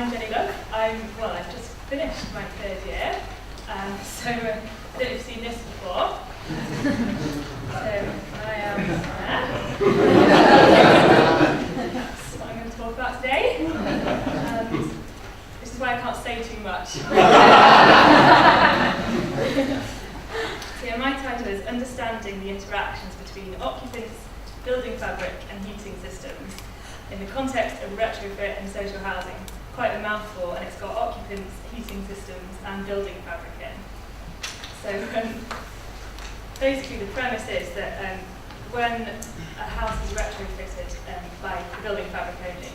I've just finished my third year, so I don't know if you've seen this before. So I am that's what I'm going to talk about today. This is why I can't say too much. So yeah, my title is Understanding the Interactions Between Occupants, Building Fabric and Heating Systems in the context of retrofit and social housing. Quite a mouthful, and it's got occupants, heating systems and building fabric in. So basically the premise is that when a house is retrofitted by the building fabric only,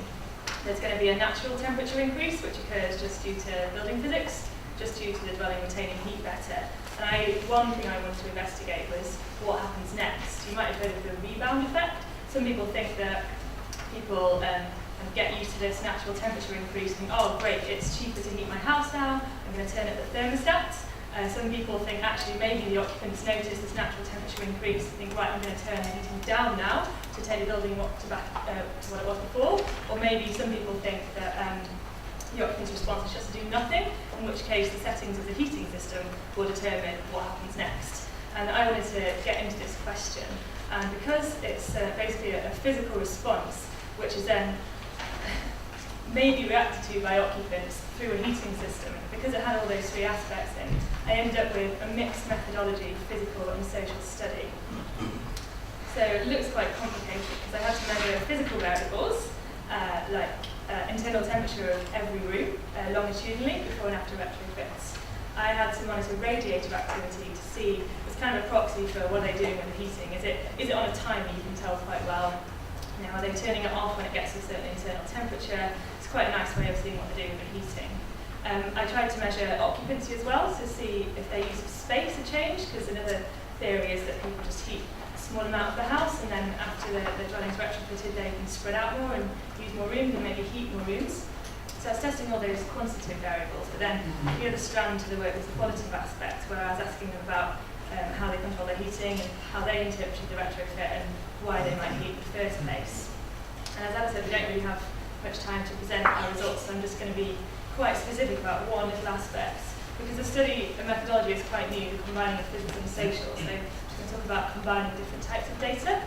there's going to be a natural temperature increase which occurs just due to building physics, just due to the dwelling retaining heat better. And one thing I wanted to investigate was what happens next. You might have heard of the rebound effect. Some people think that people get used to this natural temperature increase and think, oh great, it's cheaper to heat my house now, I'm going to turn up the thermostat. Some people think actually maybe the occupants notice this natural temperature increase and think, right, I'm going to turn the heating down now to take the building back to what it was before. Or maybe some people think that the occupant's response is just to do nothing, in which case the settings of the heating system will determine what happens next. And I wanted to get into this question, and because it's basically a physical response, which is then maybe reacted to by occupants through a heating system, because it had all those three aspects in, I ended up with a mixed methodology, physical and social study. So it looks quite complicated because I had to measure physical variables, like internal temperature of every room, longitudinally, before and after retrofits. I had to monitor radiator activity to see, it's kind of a proxy for what they're doing with the heating. Is it on a timer? You can tell quite well. Now, are they turning it off when it gets to a certain internal temperature? It's quite a nice way of seeing what they're doing with the heating. I tried to measure occupancy as well to see if their use of space had changed, because another theory is that people just heat a small amount of the house, and then after the dwelling's retrofitted, they can spread out more and use more rooms and maybe heat more rooms. So I was testing all those quantitative variables, but then the other strand to the work was the qualitative aspect, where I was asking them about how they control their heating and how they interpreted the retrofit and why they might heat in the first place. And as I said, we don't really have much time to present our results, so I'm just going to be quite specific about one little aspect, because the methodology is quite new, the combining of physical and social. So I'm going to talk about combining different types of data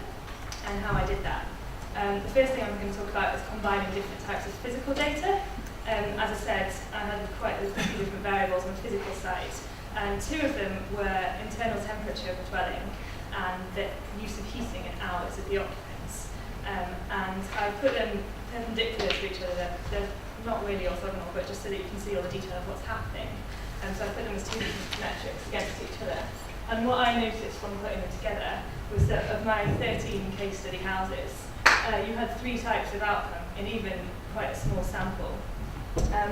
and how I did that. The first thing I'm going to talk about is combining different types of physical data. As I said, I had quite a few different variables on the physical side, and two of them were internal temperature of the dwelling and the use of heating in hours of the occupants. And I put them perpendicular to each other. They're not really orthogonal, but just so that you can see all the detail of what's happening. So I put them as two different metrics against each other. And what I noticed from putting them together was that of my 13 case study houses, you had three types of outcome in even quite a small sample.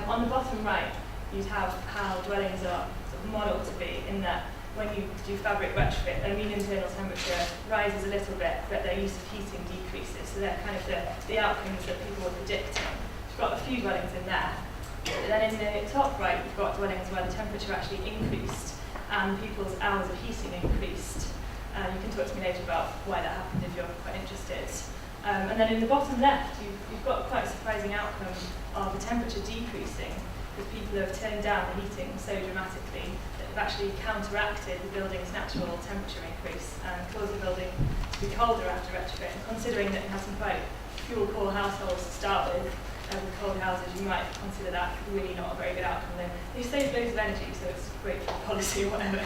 On the bottom right, you'd have how dwellings are sort of modelled to be, in that when you do fabric retrofit, their mean internal temperature rises a little bit, but their use of heating decreases. So they're kind of the outcomes that people were predicting. We've got a few dwellings in there. But then in the top right, we've got dwellings where the temperature actually increased and people's hours of heating increased. You can talk to me later about why that happened if you're quite interested. And then in the bottom left, you've got quite a surprising outcome of the temperature decreasing, because people have turned down the heating so dramatically that they've actually counteracted the building's natural temperature increase and caused the building to be colder after retrofit. And considering that we have some quite fuel-poor households to start with cold houses, you might consider that really not a very good outcome. They save loads of energy, so it's great for policy or whatever.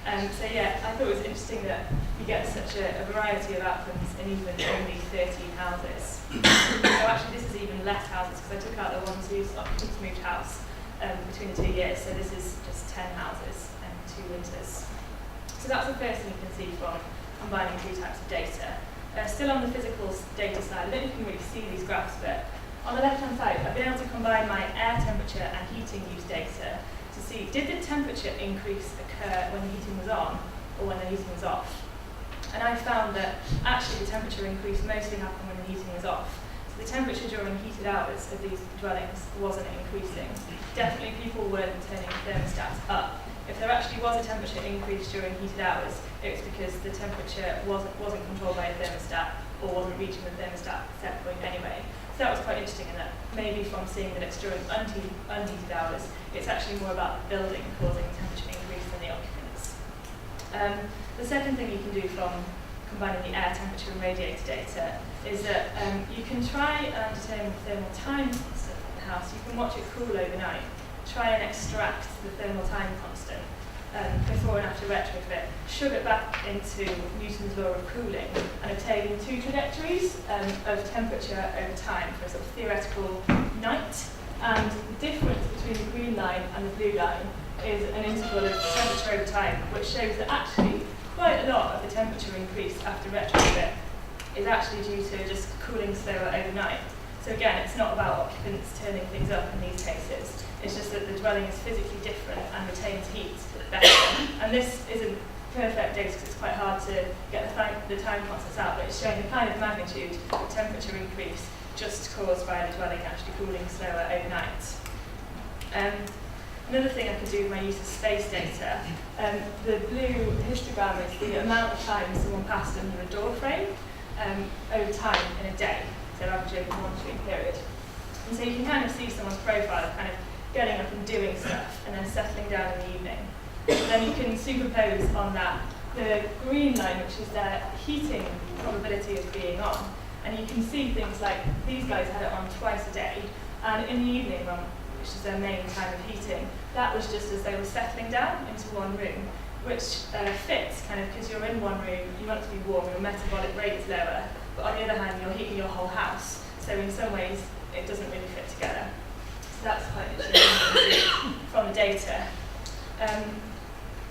So yeah, I thought it was interesting that you get such a variety of outcomes in even only 13 houses. So actually this is even less houses, because I took out the ones whose occupants moved house between the 2 years, so this is just 10 houses and 2 winters. So that's the first thing you can see from combining two types of data. Still on the physical data side, I don't know if you can really see these graphs, but on the left-hand side, I've been able to combine my air temperature and heating use data to see, did the temperature increase occur when the heating was on or when the heating was off? And I found that actually the temperature increase mostly happened when the heating was off. So the temperature during heated hours of these dwellings wasn't increasing. Definitely people weren't turning thermostats up. If there actually was a temperature increase during heated hours, it was because the temperature wasn't controlled by a thermostat or wasn't reaching the thermostat set point anyway. So that was quite interesting in that maybe from seeing that it's during unheated hours, it's actually more about the building causing temperature increase than the occupants. The second thing you can do from combining the air temperature and radiator data is that you can try and determine the thermal time constant in the house. You can watch it cool overnight, try and extract the thermal time constant before and after retrofit, shove it back into Newton's law of cooling, and obtain two trajectories of temperature over time for a sort of theoretical night. And the difference between the green line and the blue line is an interval of temperature over time, which shows that actually quite a lot of the temperature increase after retrofit is actually due to just cooling slower overnight. So again, it's not about occupants turning things up in these cases. It's just that the dwelling is physically different and retains heat better. And this isn't perfect data because it's quite hard to get the time constants out, but it's showing the kind of magnitude of temperature increase just caused by the dwelling actually cooling slower overnight. Another thing I could do with my use of space data, the blue histogram is the amount of time someone passed under a door frame over time in a day, so average over the monitoring period. And so you can kind of see someone's profile kind of getting up and doing stuff and then settling down in the evening. And then you can superpose on that the green line, which is their heating probability of being on. And you can see things like these guys had it on twice a day, and in the evening, which is their main time of heating, that was just as they were settling down into one room, which fits kind of because you're in one room, you want it to be warm, your metabolic rate is lower, but on the other hand, you're heating your whole house. So in some ways, it doesn't really fit together. So that's quite interesting from the data.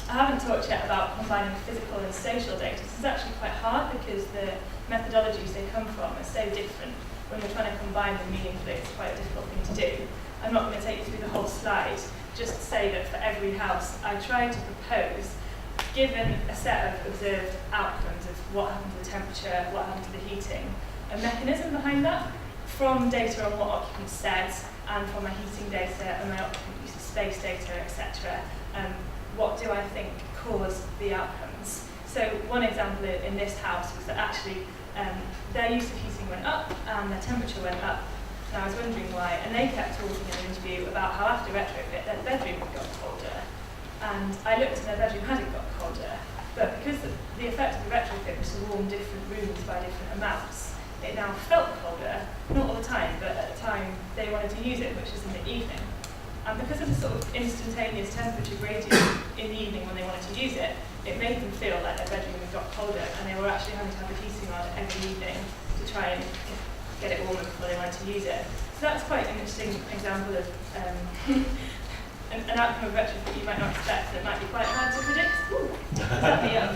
I haven't talked yet about combining physical and social data. This is actually quite hard because the methodologies they come from are so different. When you're trying to combine them meaningfully, it's quite a difficult thing to do. I'm not going to take you through the whole slide, just to say that for every house, I tried to propose, given a set of observed outcomes of what happened to the temperature, what happened to the heating, a mechanism behind that, from data on what occupants said, and from my heating data and my occupant use of space data, etc. What do I think caused the outcomes? So one example in this house was that actually their use of heating went up and their temperature went up. And I was wondering why, and they kept talking in an interview about how after retrofit their bedroom had got colder. And I looked and their bedroom hadn't got colder, but because the effect of the retrofit was to warm different rooms by different amounts, it now felt colder, not all the time, but at the time they wanted to use it, which is in the evening. And because of the sort of instantaneous temperature gradient in the evening when they wanted to use it, it made them feel like their bedroom had got colder, and they were actually having to have the heating on every evening to try and get it warmer before they wanted to use it. So that's quite an interesting example of an outcome of retrofit you might not expect that might be quite hard to predict. Does that be up?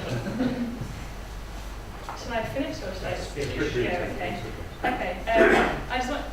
Should I finish or should I just go? Okay. Okay. I just want